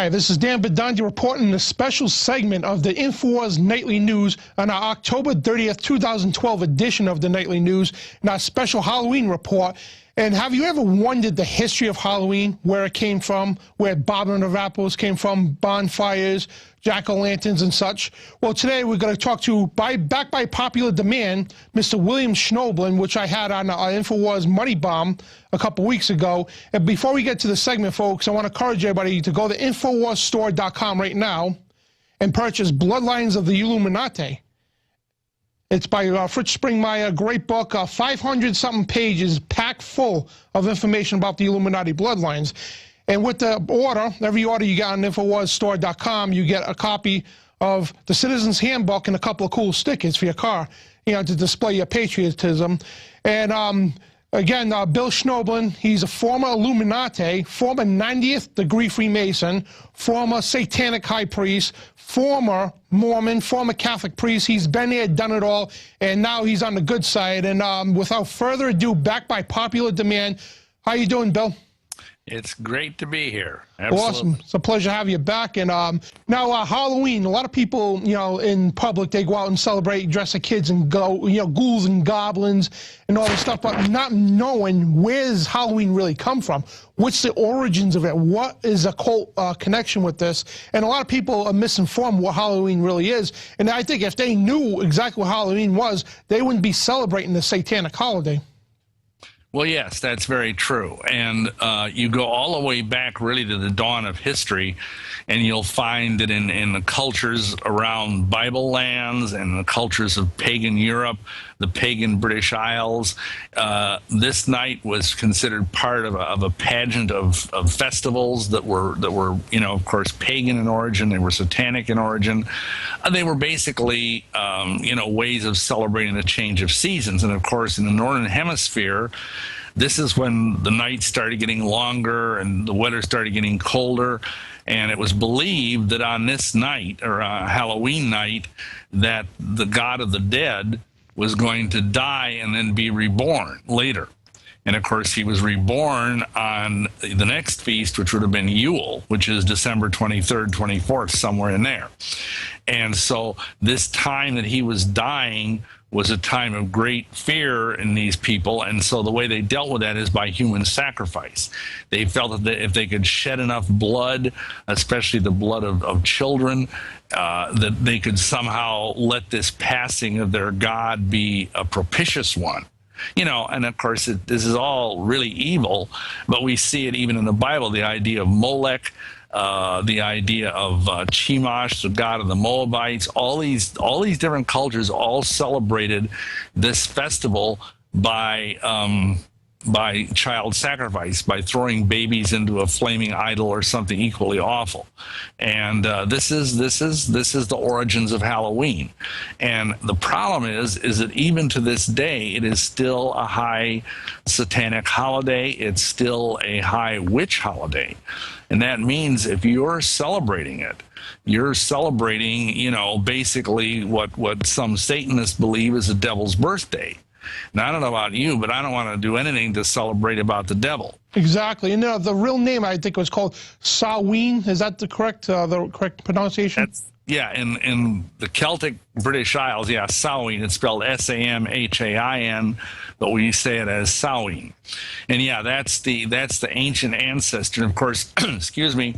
Hi, this is Dan Bidondi reporting a special segment of the InfoWars Nightly News on our October 30th, 2012 edition of the Nightly News, and our special Halloween report. And have you ever wondered the history of Halloween, where it came from, where bobbing of apples came from, bonfires, jack-o'-lanterns and such? Well, today we're going to talk to, back by popular demand, Mr. William Schoebelen, which I had on our InfoWars Money Bomb a couple weeks ago. And before we get to the segment, folks, I want to encourage everybody to go to InfoWarsStore.com right now and purchase Bloodlines of the Illuminati. It's by Fritz Springmeier, great book, 500-something pages, packed full of information about the Illuminati bloodlines. And with the order, every order you get on InfoWarsStore.com, you get a copy of the Citizen's Handbook and a couple of cool stickers for your car, you know, to display your patriotism. And again, Bill Schoebelen, he's a former Illuminati, former 90th degree Freemason, former Satanic high priest, former Mormon, former Catholic priest. He's been there, done it all, and now he's on the good side. And without further ado, back by popular demand, how you doing, Bill? It's great to be here. Absolutely. Awesome. It's a pleasure to have you back. And now Halloween, a lot of people, you know, in public, they go out and celebrate, dress as kids and go, you know, ghouls and goblins and all this stuff, but not knowing where's Halloween really come from. What's the origins of it? What is occult connection with this? And a lot of people are misinformed what Halloween really is. And I think if they knew exactly what Halloween was, they wouldn't be celebrating the Satanic holiday. Well, yes, that's very true. And you go all the way back really to the dawn of history, and you'll find that in the cultures around Bible lands and the cultures of pagan Europe, the pagan British Isles, this night was considered part of a pageant of festivals that were, you know, of course, pagan in origin. They were satanic in origin. They were basically, you know, ways of celebrating the change of seasons. And of course, in the Northern Hemisphere, this is when the nights started getting longer and the weather started getting colder. And it was believed that on this night, or Halloween night, that the god of the dead was going to die and then be reborn later. And of course, he was reborn on the next feast, which would have been Yule, which is December 23rd, 24th, somewhere in there. And so this time that he was dying was a time of great fear in these people, and so the way they dealt with that is by human sacrifice. They felt that if they could shed enough blood, especially the blood of children, that they could somehow let this passing of their God be a propitious one. You know, and of course, this is all really evil, but we see it even in the Bible, the idea of Molech, the idea of Chemosh, the god of the Moabites. All these different cultures all celebrated this festival by child sacrifice, by throwing babies into a flaming idol or something equally awful. And this is the origins of Halloween. And the problem is that even to this day, it is still a high satanic holiday. It's still a high witch holiday. And that means if you're celebrating it, you're celebrating, you know, basically what some Satanists believe is the devil's birthday. Now, I don't know about you, but I don't want to do anything to celebrate about the devil. Exactly. And the real name, I think, was called Samhain. Is that the correct pronunciation? Yeah, in the Celtic British Isles, yeah, Samhain. It's spelled S-A-M-H-A-I-N, but we say it as Samhain. And yeah, that's the ancient ancestor. And of course, excuse me,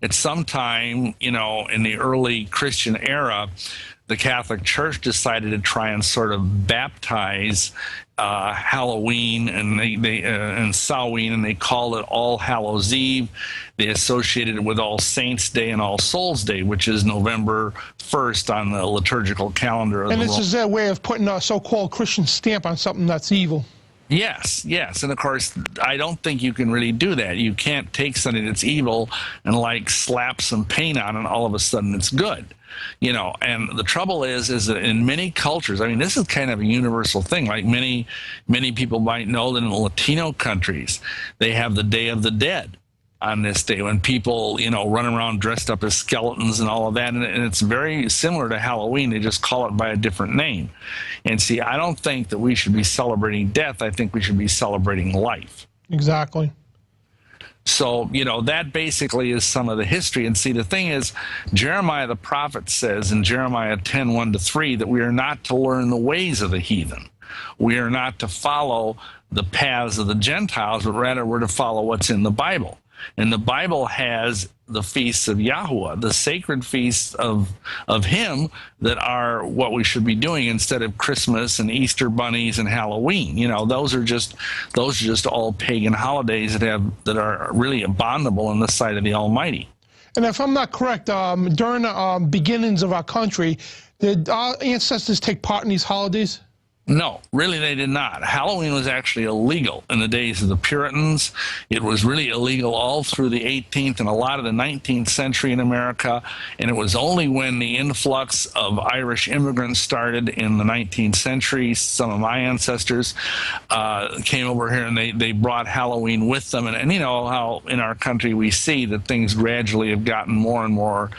at some time, you know, in the early Christian era, the Catholic Church decided to try and sort of baptize Halloween and Samhain, and they called it All Hallows Eve. They associated it with All Saints Day and All Souls Day, which is November 1st on the liturgical calendar. And this is their way of putting a so-called Christian stamp on something that's evil. Yes, yes. And of course, I don't think you can really do that. You can't take something that's evil and like slap some paint on it and all of a sudden it's good. You know, and the trouble is that in many cultures, I mean, this is kind of a universal thing. Like many people might know that in the Latino countries, they have the Day of the Dead on this day when people, you know, run around dressed up as skeletons and all of that. And it's very similar to Halloween. They just call it by a different name. And see, I don't think that we should be celebrating death. I think we should be celebrating life. Exactly. So, that basically is some of the history. And see, the thing is, Jeremiah the prophet says in Jeremiah 10:1-3 that we are not to learn the ways of the heathen. We are not to follow the paths of the Gentiles, but rather we're to follow what's in the Bible. And the Bible has the feasts of Yahuwah, the sacred feasts of him, that are what we should be doing instead of Christmas and Easter bunnies and Halloween. Those are just all pagan holidays that are really abominable in the sight of the Almighty. And if I'm not correct, during the beginnings of our country, did our ancestors take part in these holidays? No, really they did not. Halloween was actually illegal in the days of the Puritans. It was really illegal all through the 18th and a lot of the 19th century in America. And it was only when the influx of Irish immigrants started in the 19th century, some of my ancestors came over here and they brought Halloween with them. And how in our country we see that things gradually have gotten more and more,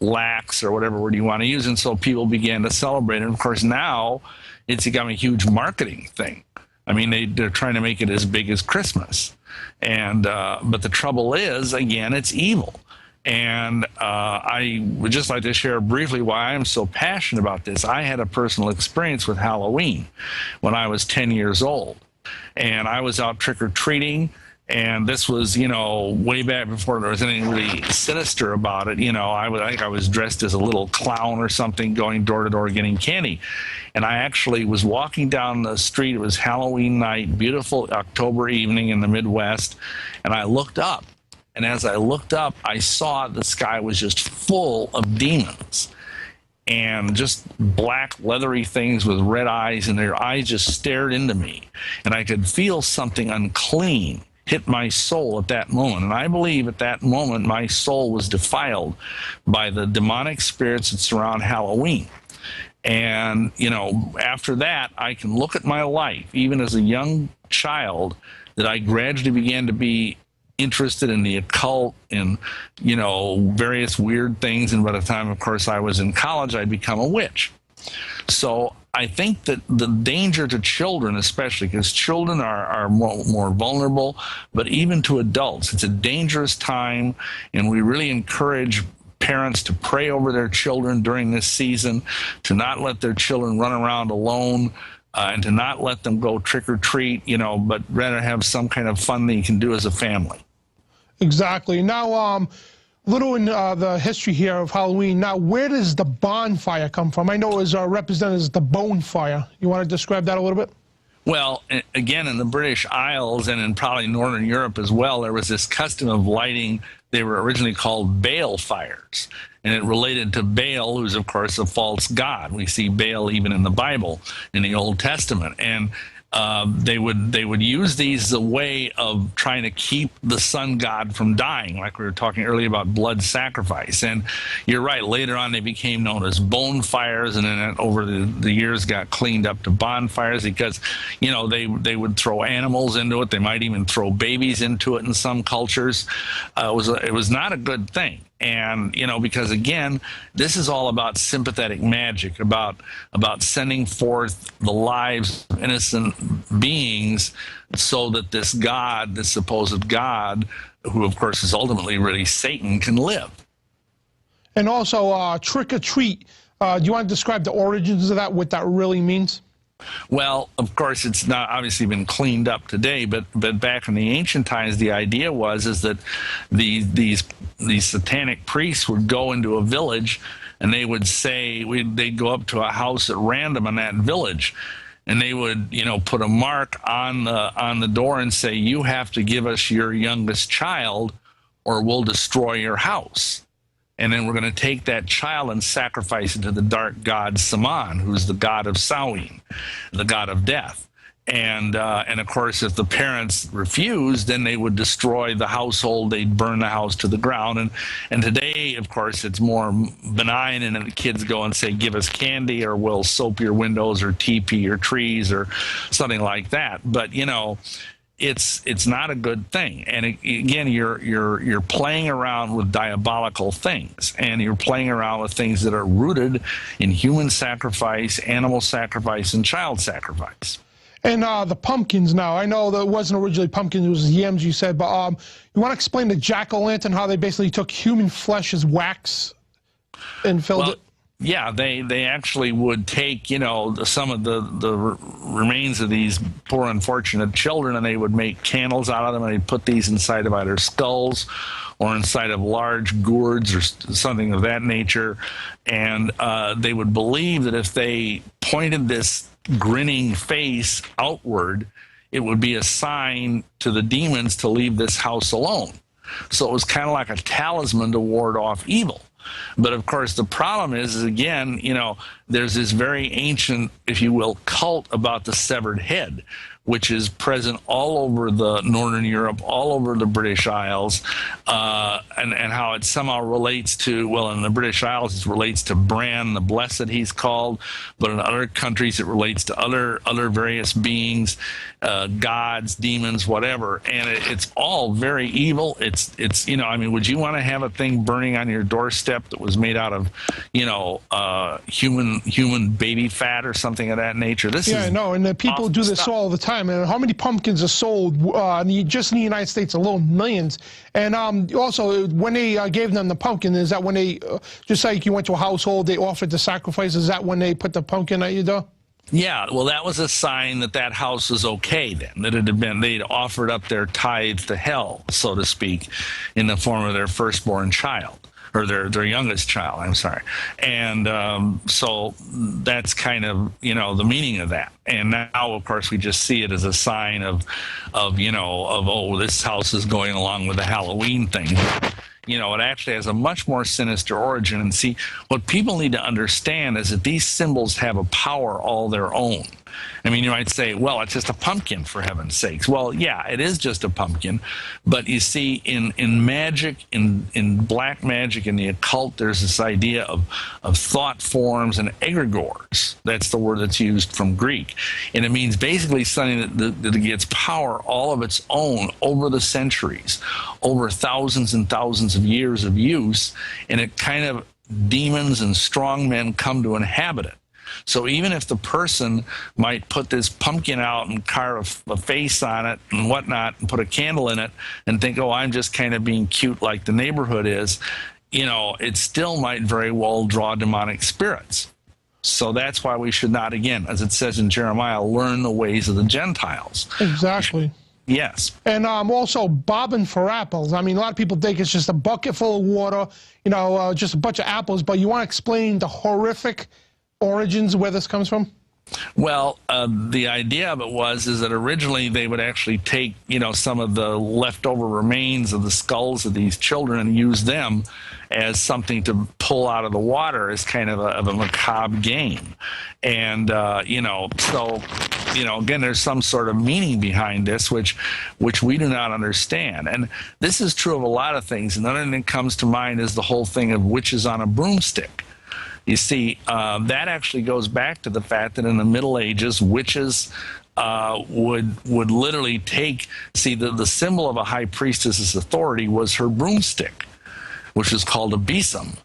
lax, or whatever word you want to use, and so people began to celebrate it. And of course now it's become a huge marketing thing. I mean, they're trying to make it as big as Christmas, and but the trouble is, again, it's evil. And I would just like to share briefly why I'm so passionate about this. I had a personal experience with Halloween when I was 10 years old, and I was out trick-or-treating. And this was, way back before there was anything really sinister about it. I think I was dressed as a little clown or something, going door to door getting candy. And I actually was walking down the street. It was Halloween night, beautiful October evening in the Midwest. And I looked up. And as I looked up, I saw the sky was just full of demons. And just black, leathery things with red eyes. And their eyes just stared into me. And I could feel something unclean hit my soul at that moment. And I believe at that moment my soul was defiled by the demonic spirits that surround Halloween. And, after that, I can look at my life, even as a young child, that I gradually began to be interested in the occult and, various weird things. And by the time, of course, I was in college, I'd become a witch. So I think that the danger to children, especially because children are more vulnerable, but even to adults, it's a dangerous time, and we really encourage parents to pray over their children during this season, to not let their children run around alone, and to not let them go trick-or-treat, but rather have some kind of fun that you can do as a family. Exactly. Now, little in the history here of Halloween. Now, where does the bonfire come from? I know it was represented as the bone fire. You want to describe that a little bit? Well, again, in the British Isles and in probably Northern Europe as well, there was this custom of lighting. They were originally called Baal fires, and it related to Baal, who's, of course, a false god. We see Baal even in the Bible, in the Old Testament. And they would use these as a way of trying to keep the sun god from dying, like we were talking earlier about blood sacrifice. And you're right, later on they became known as bone fires, and then over the years got cleaned up to bonfires because, they would throw animals into it. They might even throw babies into it in some cultures. It was not a good thing. And, because again, this is all about sympathetic magic, about sending forth the lives of innocent beings so that this God, this supposed God, who of course is ultimately really Satan, can live. And also trick or treat. Do you want to describe the origins of that, what that really means? Well, of course, it's not obviously been cleaned up today, but back in the ancient times, the idea is that these satanic priests would go into a village, and they would say they'd go up to a house at random in that village, and they would put a mark on the door and say, "You have to give us your youngest child, or we'll destroy your house." And then we're going to take that child and sacrifice it to the dark god Saman, who's the god of Samhain, the god of death. And of course, if the parents refused, then they would destroy the household. They'd burn the house to the ground. And today, of course, it's more benign, and the kids go and say, "Give us candy, or we'll soap your windows, or TP your trees," or something like that. But it's not a good thing. And again, you're playing around with diabolical things, and you're playing around with things that are rooted in human sacrifice, animal sacrifice, and child sacrifice. And the pumpkins now, I know that it wasn't originally pumpkins, it was yams you said, but you want to explain the jack-o'-lantern, how they basically took human flesh as wax and filled it? Yeah, they actually would take, some of the remains of these poor unfortunate children, and they would make candles out of them, and they'd put these inside of either skulls or inside of large gourds or something of that nature. And they would believe that if they pointed this grinning face outward, it would be a sign to the demons to leave this house alone. So it was kind of like a talisman to ward off evil. But of course, the problem is again, there's this very ancient, if you will, cult about the severed head, which is present all over the Northern Europe, all over the British Isles, and how it somehow relates to, well, in the British Isles, it relates to Bran, the Blessed, he's called, but in other countries, it relates to other various beings, gods, demons, whatever, and it's all very evil. It's would you want to have a thing burning on your doorstep that was made out of, human baby fat or something of that nature? And the people do this all the time. And how many pumpkins are sold just in the United States alone? Millions. And also, when they gave them the pumpkin, is that when they, just like you went to a household, they offered the sacrifice, is that when they put the pumpkin at your door? Yeah, well, that was a sign that that house was okay then, that it had been, they'd offered up their tithe to hell, so to speak, in the form of their firstborn child. Or their youngest child, I'm sorry. And so that's kind of, the meaning of that. And now, of course, we just see it as a sign of this house is going along with the Halloween thing. It actually has a much more sinister origin. And see, what people need to understand is that these symbols have a power all their own. I mean, you might say, well, it's just a pumpkin, for heaven's sakes. Well, yeah, it is just a pumpkin. But you see, in magic, in black magic, in the occult, there's this idea of thought forms and egregores. That's the word that's used from Greek. And it means basically something that gets power all of its own over the centuries, over thousands and thousands of years of use. And it kind of, demons and strong men come to inhabit it. So even if the person might put this pumpkin out and carve a face on it and whatnot and put a candle in it and think, oh, I'm just kind of being cute like the neighborhood is, it still might very well draw demonic spirits. So that's why we should not, again, as it says in Jeremiah, learn the ways of the Gentiles. Exactly. Yes. And also bobbing for apples. I mean, a lot of people think it's just a bucket full of water, just a bunch of apples, but you want to explain the horrific origins where this comes from? Well, the idea of it is that originally they would actually take, some of the leftover remains of the skulls of these children and use them as something to pull out of the water as kind of a macabre game. And, again, there's some sort of meaning behind this, which we do not understand. And this is true of a lot of things. Another thing that comes to mind is the whole thing of witches on a broomstick. You see, that actually goes back to the fact that in the Middle Ages, witches would literally take, the symbol of a high priestess's authority was her broomstick, which is called a besom.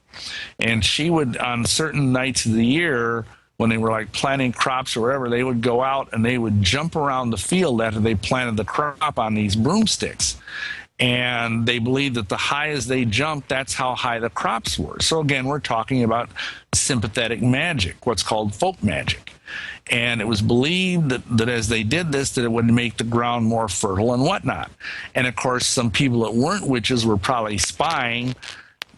And she would, on certain nights of the year, when they were like planting crops or whatever, they would go out and they would jump around the field after they planted the crop on these broomsticks. And they believed that the higher they jumped, that's how high the crops were. So again, we're talking about sympathetic magic, what's called folk magic. And it was believed that as they did this, that it would make the ground more fertile and whatnot. And of course, some people that weren't witches were probably spying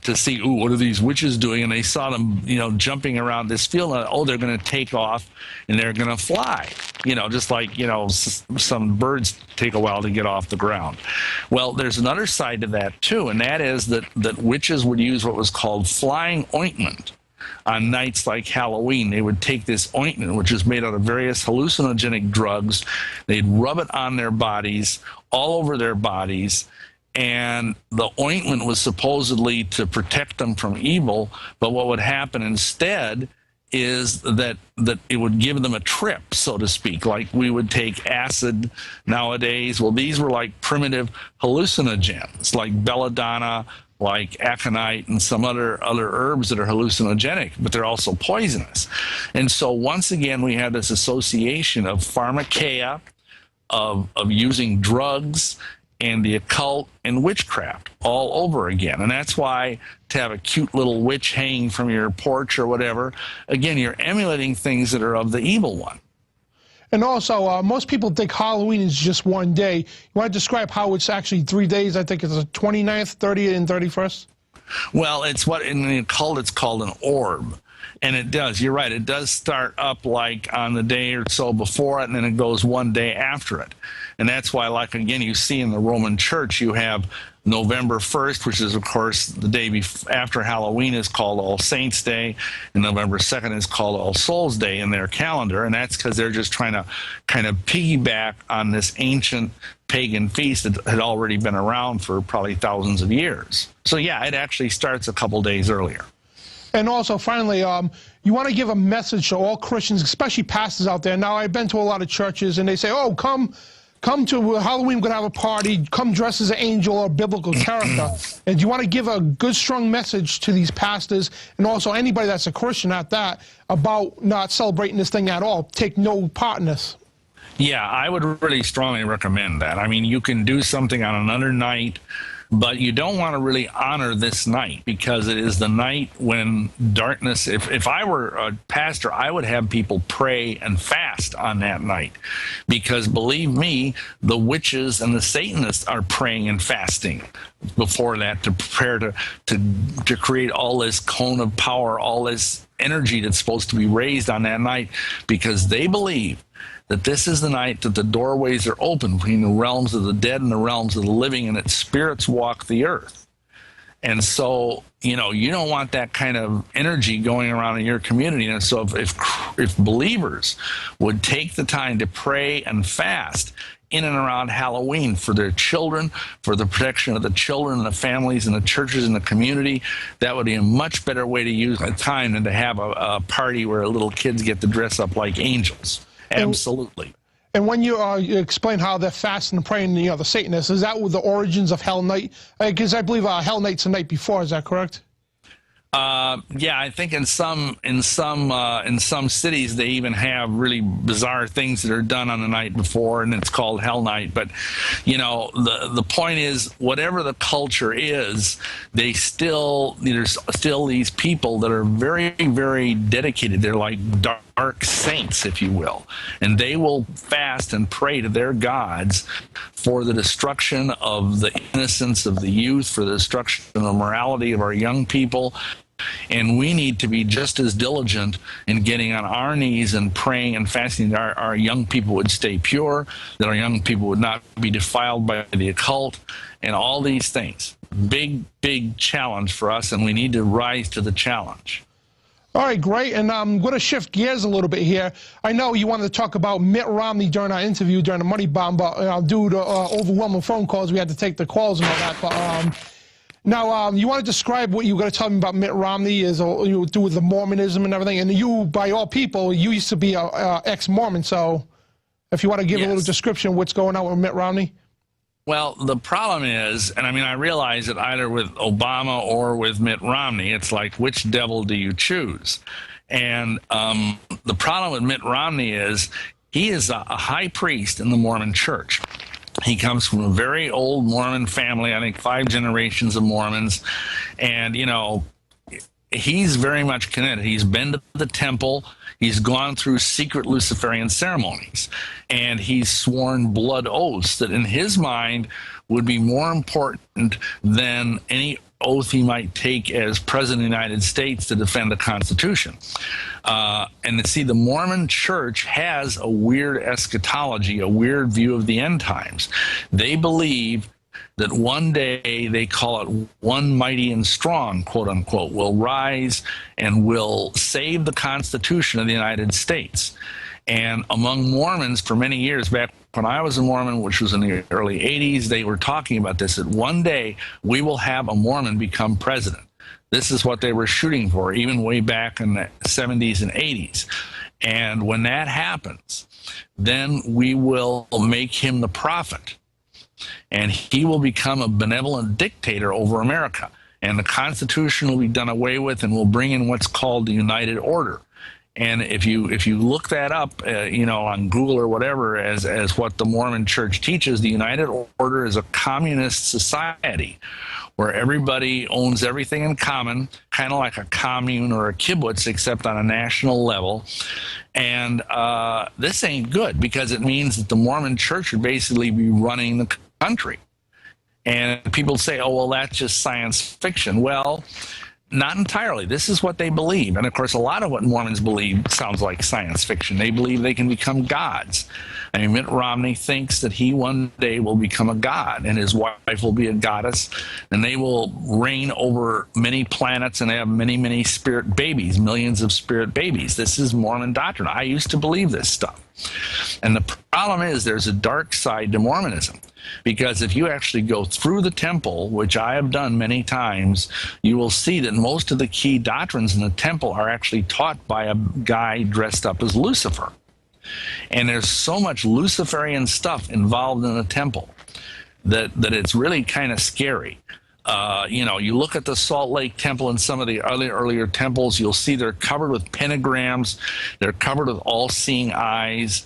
to see, ooh, what are these witches doing? And they saw them, jumping around this field. And, oh, they're going to take off and they're going to fly. Just like, some birds take a while to get off the ground. Well, there's another side to that too, and that is that witches would use what was called flying ointment on nights like Halloween. They would take this ointment, which is made out of various hallucinogenic drugs. They'd rub it on their bodies, all over their bodies, and the ointment was supposedly to protect them from evil, but what would happen instead is that it would give them a trip, so to speak, like we would take acid nowadays. Well, these were like primitive hallucinogens, like belladonna, like aconite and some other herbs that are hallucinogenic, but they're also poisonous. And so once again, we have this association of pharmakeia, of using drugs and the occult and witchcraft all over again. And that's why to have a cute little witch hanging from your porch or whatever, again, you're emulating things that are of the evil one. And also, most people think Halloween is just one day. You want to describe how it's actually 3 days? I think it's the 29th, 30th, and 31st? Well, it's what in the occult it's called an orb. And it does, you're right, it does start up like on the day or so before it, and then it goes one day after it. And that's why, like, again, you see in the Roman Church, you have November 1st, which is, of course, the day after Halloween, is called All Saints' Day, and November 2nd is called All Souls' Day in their calendar, and that's because they're just trying to kind of piggyback on this ancient pagan feast that had already been around for probably thousands of years. So, yeah, it actually starts a couple days earlier. And also, finally, you want to give a message to all Christians, especially pastors out there. Now, I've been to a lot of churches, and they say, oh, come to Halloween, we're going to have a party, come dress as an angel or biblical character. And you want to give a good, strong message to these pastors, and also anybody that's a Christian at that, about not celebrating this thing at all. Take no part in this. Yeah, I would really strongly recommend that. I mean, you can do something on another night, but you don't want to really honor this night, because it is the night when darkness, if I were a pastor, I would have people pray and fast on that night, because believe me, the witches and the Satanists are praying and fasting before that to prepare to create all this cone of power, all this energy that's supposed to be raised on that night, because they believe that this is the night that the doorways are open between the realms of the dead and the realms of the living, and that spirits walk the earth. And so, you know, you don't want that kind of energy going around in your community. And so if believers would take the time to pray and fast in and around Halloween for their children, for the protection of the children and the families and the churches and the community, that would be a much better way to use the time than to have a party where little kids get to dress up like angels. Absolutely. And when you explain how they're fasting and praying, you know, the Satanists, is that with the origins of Hell Night? Because I believe Hell Night's the night before. Is that correct? Yeah, I think in some cities they even have really bizarre things that are done on the night before, and it's called Hell Night. But you know, the point is, whatever the culture is, there's still these people that are very, very dedicated. They're like dark saints, if you will, and they will fast and pray to their gods for the destruction of the innocence of the youth, for the destruction of the morality of our young people. And we need to be just as diligent in getting on our knees and praying and fasting that our young people would stay pure, that our young people would not be defiled by the occult, and all these things. Big, big challenge for us, and we need to rise to the challenge. All right, great. And I'm going to shift gears a little bit here. I know you wanted to talk about Mitt Romney during our interview during the Money Bomb, but due to overwhelming phone calls, we had to take the calls and all that. But now, you want to describe what you were going to tell me about Mitt Romney, is you do with the Mormonism and everything. And you, by all people, you used to be a ex-Mormon. So if you want to give a little description of what's going on with Mitt Romney. Well, the problem is, and I mean, I realize that either with Obama or with Mitt Romney, it's like, which devil do you choose? And the problem with Mitt Romney is he is a high priest in the Mormon church. He comes from a very old Mormon family, I think 5 generations of Mormons. And, you know, he's very much connected. He's been to the temple. He's gone through secret Luciferian ceremonies, and he's sworn blood oaths that in his mind would be more important than any oath he might take as president of the United States to defend the Constitution. And to see, the Mormon church has a weird eschatology, a weird view of the end times. They believe that one day, they call it one mighty and strong, quote unquote, will rise and will save the Constitution of the United States. And among Mormons for many years, back when I was a Mormon, which was in the early 80s, they were talking about this, that one day we will have a Mormon become president. This is what they were shooting for, even way back in the 70s and 80s. And when that happens, then we will make him the prophet, and he will become a benevolent dictator over America. and the Constitution will be done away with, and we'll bring in what's called the United Order. And if you look that up, on Google or whatever, as what the Mormon Church teaches, the United Order is a communist society where everybody owns everything in common, kind of like a commune or a kibbutz, except on a national level. And this ain't good, because it means that the Mormon Church would basically be running the country. And people say, oh, well, that's just science fiction. Well, not entirely. This is what they believe. And of course, a lot of what Mormons believe sounds like science fiction. They believe they can become gods. I mean, Mitt Romney thinks that he one day will become a god, and his wife will be a goddess, and they will reign over many planets and have many, many spirit babies, millions of spirit babies. This is Mormon doctrine. I used to believe this stuff. And the problem is there's a dark side to Mormonism. Because if you actually go through the temple, which I have done many times, you will see that most of the key doctrines in the temple are actually taught by a guy dressed up as Lucifer. And there's so much Luciferian stuff involved in the temple that it's really kind of scary. You look at the Salt Lake Temple and some of the earlier temples, you'll see they're covered with pentagrams. They're covered with all-seeing eyes.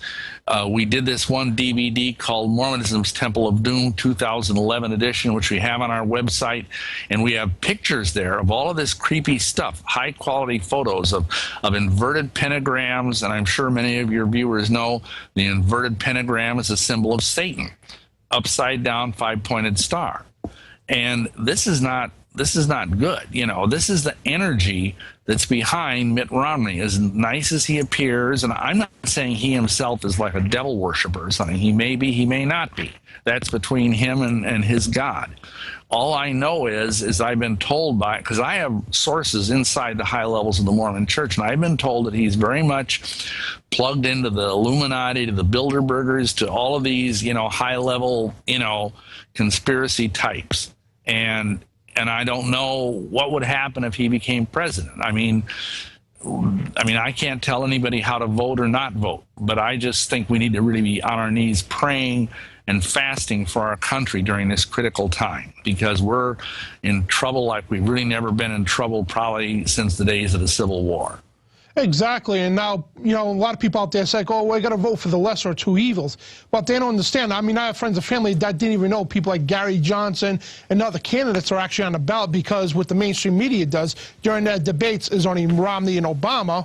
We did this one DVD called Mormonism's Temple of Doom 2011 edition, which we have on our website. And we have pictures there of all of this creepy stuff, high-quality photos of inverted pentagrams. And I'm sure many of your viewers know the inverted pentagram is a symbol of Satan, upside-down, five-pointed star. And this is not good. This is the energy that's behind Mitt Romney. As nice as he appears, and I'm not saying he himself is like a devil worshiper or something. He may be, he may not be. That's between him and his God. All I know is I've been told because I have sources inside the high levels of the Mormon Church, and I've been told that he's very much plugged into the Illuminati, to the Bilderbergers, to all of these, high level, conspiracy types. And I don't know what would happen if he became president. I mean, I can't tell anybody how to vote or not vote, but I just think we need to really be on our knees praying and fasting for our country during this critical time, because we're in trouble like we've really never been in trouble probably since the days of the Civil War. Exactly. And now, a lot of people out there say, oh, we got to vote for the lesser of two evils. But they don't understand. I mean, I have friends and family that didn't even know people like Gary Johnson and other candidates are actually on the ballot, because what the mainstream media does during their debates is only Romney and Obama.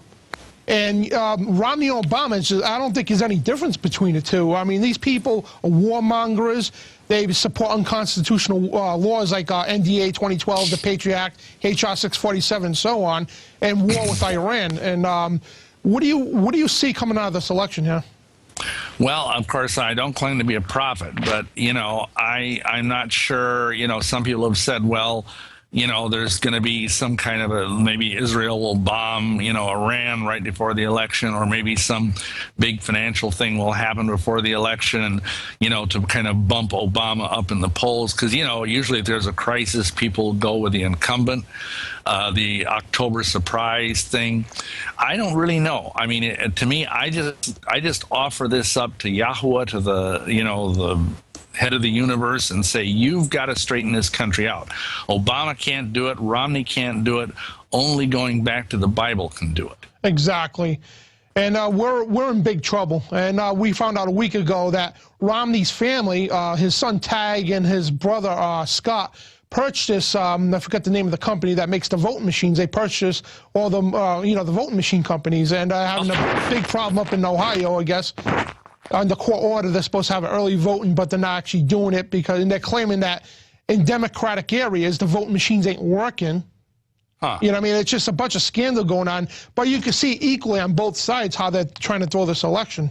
And Romney and Obama, I don't think there's any difference between the two. I mean, these people are warmongers. They support unconstitutional laws like NDA 2012, the Patriot Act, HR 647, and so on, and war with Iran. And what do you see coming out of this election here? Well, of course, I don't claim to be a prophet, but, I'm not sure. Some people have said, well, there's going to be some kind of maybe Israel will bomb, Iran right before the election, or maybe some big financial thing will happen before the election, and, to kind of bump Obama up in the polls. Because, usually if there's a crisis, people go with the incumbent. The October surprise thing, I don't really know. I mean, to me, I just offer this up to Yahuwah, to the head of the universe, and say, you've got to straighten this country out. Obama can't do it. Romney can't do it. Only going back to the Bible can do it. Exactly. And we're in big trouble. And we found out a week ago that Romney's family, his son Tag and his brother Scott, purchased, I forget the name of the company that makes the voting machines. They purchased all the, the voting machine companies, and having a big problem up in Ohio, I guess. Under court order, they're supposed to have early voting, but they're not actually doing it, and they're claiming that in Democratic areas, the voting machines ain't working. Huh. It's just a bunch of scandal going on. But you can see equally on both sides how they're trying to throw this election.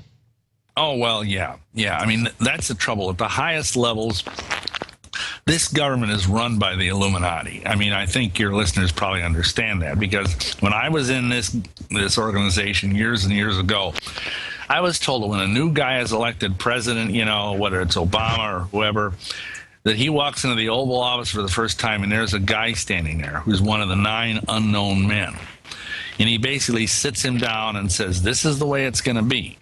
Oh, well, yeah. I mean, that's the trouble. At the highest levels, this government is run by the Illuminati. I mean, I think your listeners probably understand that, because when I was in this organization years and years ago, I was told that when a new guy is elected president, whether it's Obama or whoever, that he walks into the Oval Office for the first time, and there's a guy standing there who's one of the 9 unknown men. And he basically sits him down and says, this is the way it's going to be.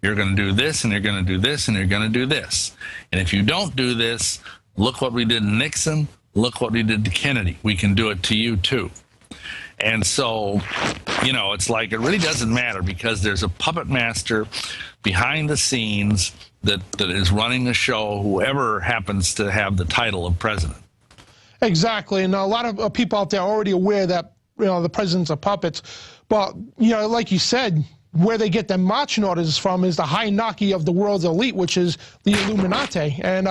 You're going to do this, and you're going to do this, and you're going to do this. And if you don't do this, look what we did in Nixon. Look what we did to Kennedy. We can do it to you too. And so, it's like it really doesn't matter, because there's a puppet master behind the scenes that is running the show, whoever happens to have the title of president. Exactly, and a lot of people out there are already aware that the presidents are puppets. But like you said, where they get their marching orders from is the hierarchy of the world's elite, which is the Illuminati. And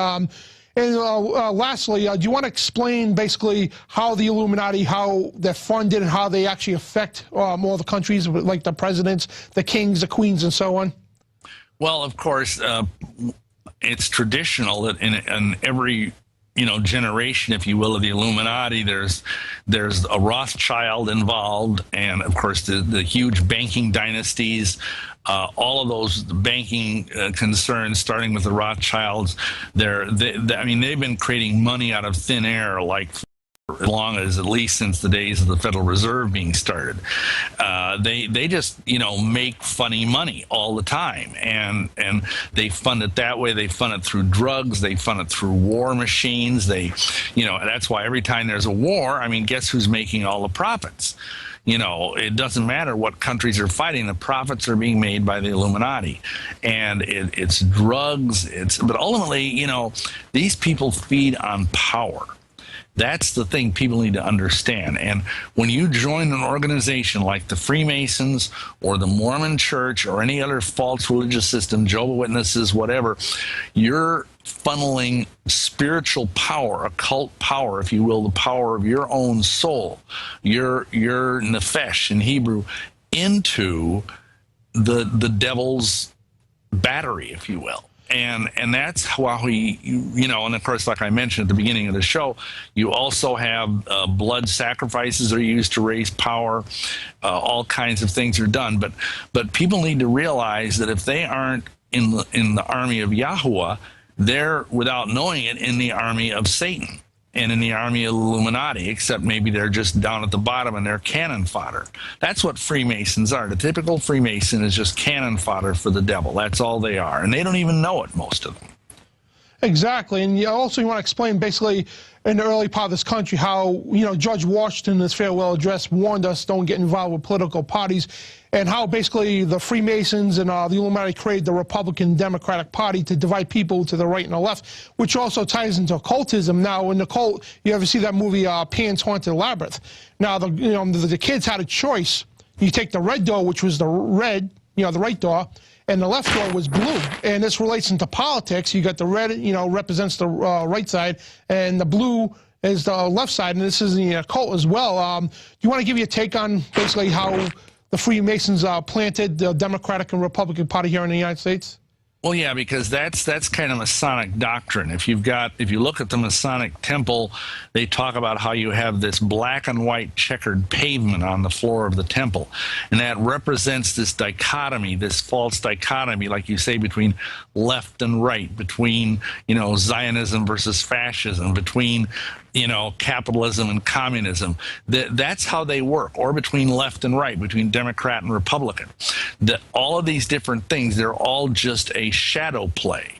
lastly, do you want to explain basically how the Illuminati, how they're funded, and how they actually affect all the countries, like the presidents, the kings, the queens, and so on? Well, of course, it's traditional that in every generation, if you will, of the Illuminati, there's a Rothschild involved, and of course the huge banking dynasties, all of those banking concerns, starting with the Rothschilds. They've been creating money out of thin air, like as long as, at least since the days of the Federal Reserve being started. They just make funny money all the time, and they fund it that way. They fund it through drugs. They fund it through war machines. That's why every time there's a war, guess who's making all the profits? It doesn't matter what countries are fighting. The profits are being made by the Illuminati, and it's drugs. But ultimately, these people feed on power. That's the thing people need to understand. And when you join an organization like the Freemasons or the Mormon Church or any other false religious system, Jehovah's Witnesses, whatever, you're funneling spiritual power, occult power, if you will, the power of your own soul, your nefesh in Hebrew, into the devil's battery, if you will. And that's how and of course, like I mentioned at the beginning of the show, you also have blood sacrifices are used to raise power. All kinds of things are done. But people need to realize that if they aren't in the army of Yahuwah, they're, without knowing it, in the army of Satan and in the army of Illuminati, except maybe they're just down at the bottom and they're cannon fodder. That's what Freemasons are. The typical Freemason is just cannon fodder for the devil. That's all they are. And they don't even know it, most of them. Exactly. And you want to explain basically in the early part of this country how, George Washington in his farewell address warned us don't get involved with political parties, and how basically the Freemasons and the Illuminati created the Republican Democratic Party to divide people to the right and the left, which also ties into occultism. Now, in the occult, you ever see that movie Pan's Haunted Labyrinth? Now, the kids had a choice. You take the red door, which was the red, the right door, and the left door was blue. And this relates into politics. You got the red, represents the right side, and the blue is the left side, and this is the occult as well. Do you want to give your take on basically how the Freemasons planted the Democratic and Republican Party here in the United States? Well, yeah, because that's kind of Masonic doctrine. If you look at the Masonic temple, they talk about how you have this black and white checkered pavement on the floor of the temple, and that represents this dichotomy, this false dichotomy, like you say, between left and right, between Zionism versus fascism, between capitalism and communism. That's how they work, or between left and right, between Democrat and Republican. All of these different things, they're all just a shadow play.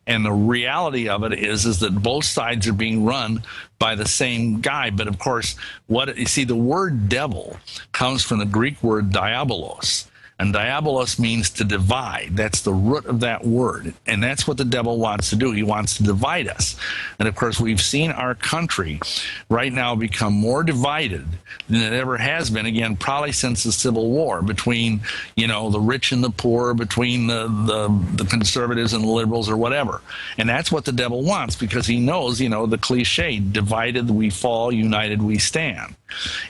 And the reality of it is that both sides are being run by the same guy. But of course, the word devil comes from the Greek word diabolos. And diabolos means to divide. That's the root of that word. And that's what the devil wants to do. He wants to divide us. And of course, we've seen our country right now become more divided than it ever has been, again, probably since the Civil War, between, the rich and the poor, between the conservatives and the liberals or whatever. And that's what the devil wants, because he knows, the cliche, divided we fall, united we stand.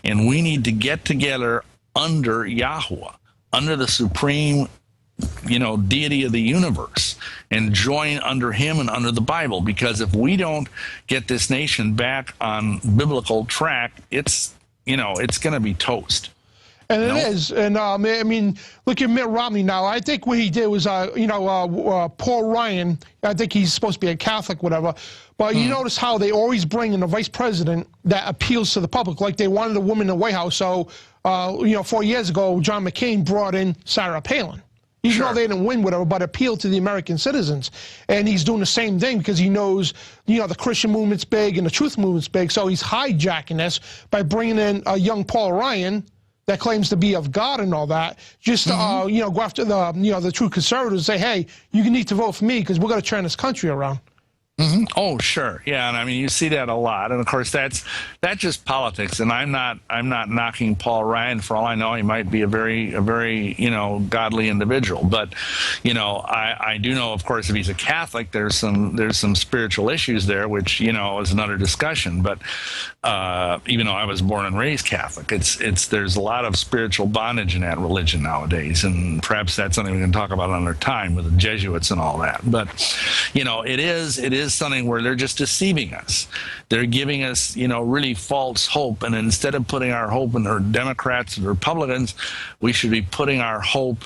And we need to get together under Yahuwah, under the supreme, deity of the universe, and join under him and under the Bible. Because if we don't get this nation back on biblical track, it's going to be toast. And it is. And look at Mitt Romney now. I think what he did was, Paul Ryan, I think he's supposed to be a Catholic, whatever. But you notice how they always bring in a vice president that appeals to the public, like they wanted a woman in the White House. So, 4 years ago, John McCain brought in Sarah Palin. Even though they didn't win, whatever, but appeal to the American citizens. And he's doing the same thing because he knows, you know, the Christian movement's big and the truth movement's big. So he's hijacking this by bringing in a young Paul Ryan that claims to be of God and all that, just to, you know, go after the, you know, the true conservatives and say, hey, you need to vote for me because we're going to turn this country around. Oh, sure. Yeah. And I mean, you see that a lot. And of course, that's just politics. And I'm not knocking Paul Ryan. For all I know, he might be a very, you know, godly individual. But, you know, I do know, of course, if he's a Catholic, there's some spiritual issues there, which, you know, is another discussion. But even though I was born and raised Catholic, there's a lot of spiritual bondage in that religion nowadays. And perhaps that's something we can talk about another time with the Jesuits and all that. But, you know, it is something where they're just deceiving us. They're giving us, you know, really false hope. And instead of putting our hope in the Democrats and Republicans, we should be putting our hope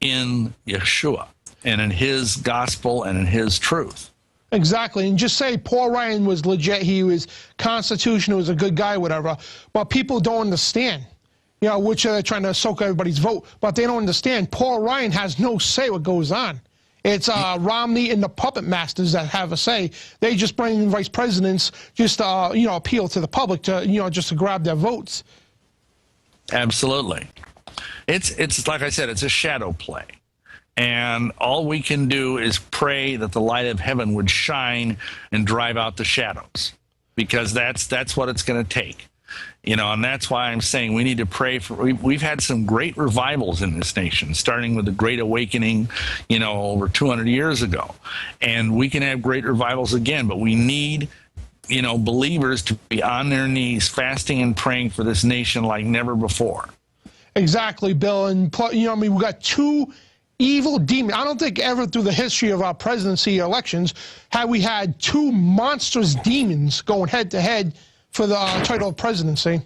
in Yeshua and in his gospel and in his truth. Exactly. And just say Paul Ryan was legit. He was constitutional, was a good guy, whatever. But people don't understand, you know, which they're trying to soak everybody's vote. But they don't understand. Paul Ryan has no say what goes on. It's Romney and the puppet masters that have a say. They just bring in vice presidents just to, you know, appeal to the public to, you know, just to grab their votes. Absolutely. It's like I said, it's a shadow play. And all we can do is pray that the light of heaven would shine and drive out the shadows, because that's what it's going to take. You know, and that's why I'm saying we need to pray for. We've had some great revivals in this nation, starting with the Great Awakening, you know, over 200 years ago. And we can have great revivals again, but we need, you know, believers to be on their knees, fasting and praying for this nation like never before. Exactly, Bill. And, you know, I mean, we got two evil demons. I don't think ever through the history of our presidency elections have we had two monstrous demons going head to head for the title of presidency.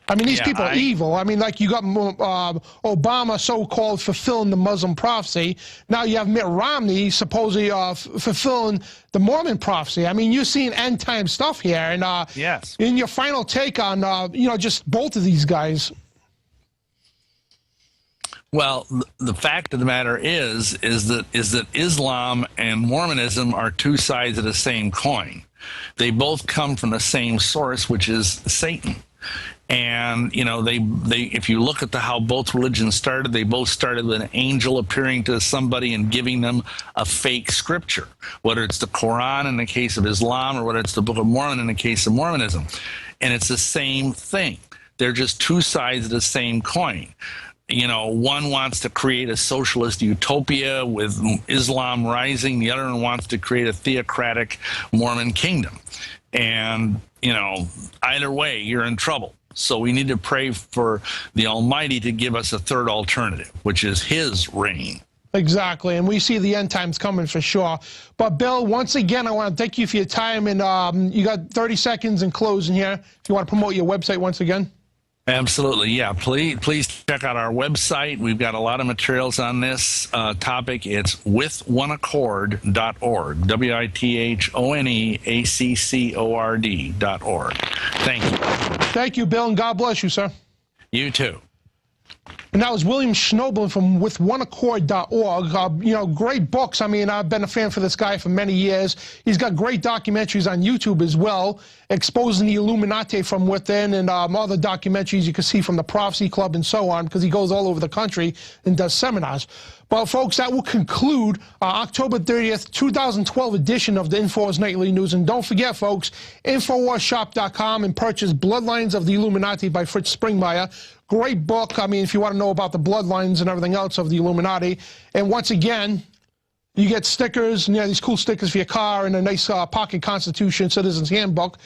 I mean, these people are evil. I mean, like you got Obama so-called fulfilling the Muslim prophecy. Now you have Mitt Romney supposedly fulfilling the Mormon prophecy. I mean, you're seeing end-time stuff here. And yes. In your final take on, you know, just both of these guys. Well, the fact of the matter is that Islam and Mormonism are two sides of the same coin. They both come from the same source, which is Satan. And, you know, they if you look at how both religions started, they both started with an angel appearing to somebody and giving them a fake scripture, whether it's the Quran in the case of Islam or whether it's the Book of Mormon in the case of Mormonism. And it's the same thing. They're just two sides of the same coin. You know, one wants to create a socialist utopia with Islam rising. The other one wants to create a theocratic Mormon kingdom. And, you know, either way, you're in trouble. So we need to pray for the Almighty to give us a third alternative, which is his reign. Exactly. And we see the end times coming for sure. But, Bill, once again, I want to thank you for your time. And you got 30 seconds in closing here. If you want to promote your website once again. Absolutely, yeah. Please check out our website. We've got a lot of materials on this topic. It's withoneaccord.org, withoneaccord.org. Thank you. Thank you, Bill, and God bless you, sir. You too. And that was William Schoebelen from withoneaccord.org. You know, great books. I mean, I've been a fan for this guy for many years. He's got great documentaries on YouTube as well, exposing the Illuminati from within, and other documentaries you can see from the Prophecy Club and so on, because he goes all over the country and does seminars. But, folks, that will conclude October 30th, 2012 edition of the InfoWars Nightly News. And don't forget, folks, InfoWarsShop.com, and purchase Bloodlines of the Illuminati by Fritz Springmeier. Great book. I mean, if you want to know about the bloodlines and everything else of the Illuminati. And once again, you get stickers, and these cool stickers for your car, and a nice pocket Constitution Citizen's Handbook.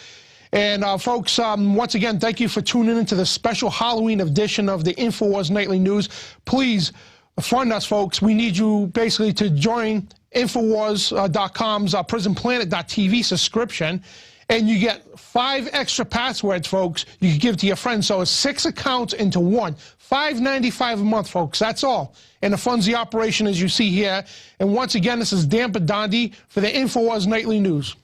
And, folks, once again, thank you for tuning into the special Halloween edition of the InfoWars Nightly News. Please fund us, folks. We need you basically to join Infowars.com's PrisonPlanet.tv subscription. And you get 5 extra passwords, folks, you can give to your friends. So it's 6 accounts into one. $5.95 a month, folks. That's all. And it funds the operation as you see here. And once again, this is Dan Bidondi for the InfoWars Nightly News.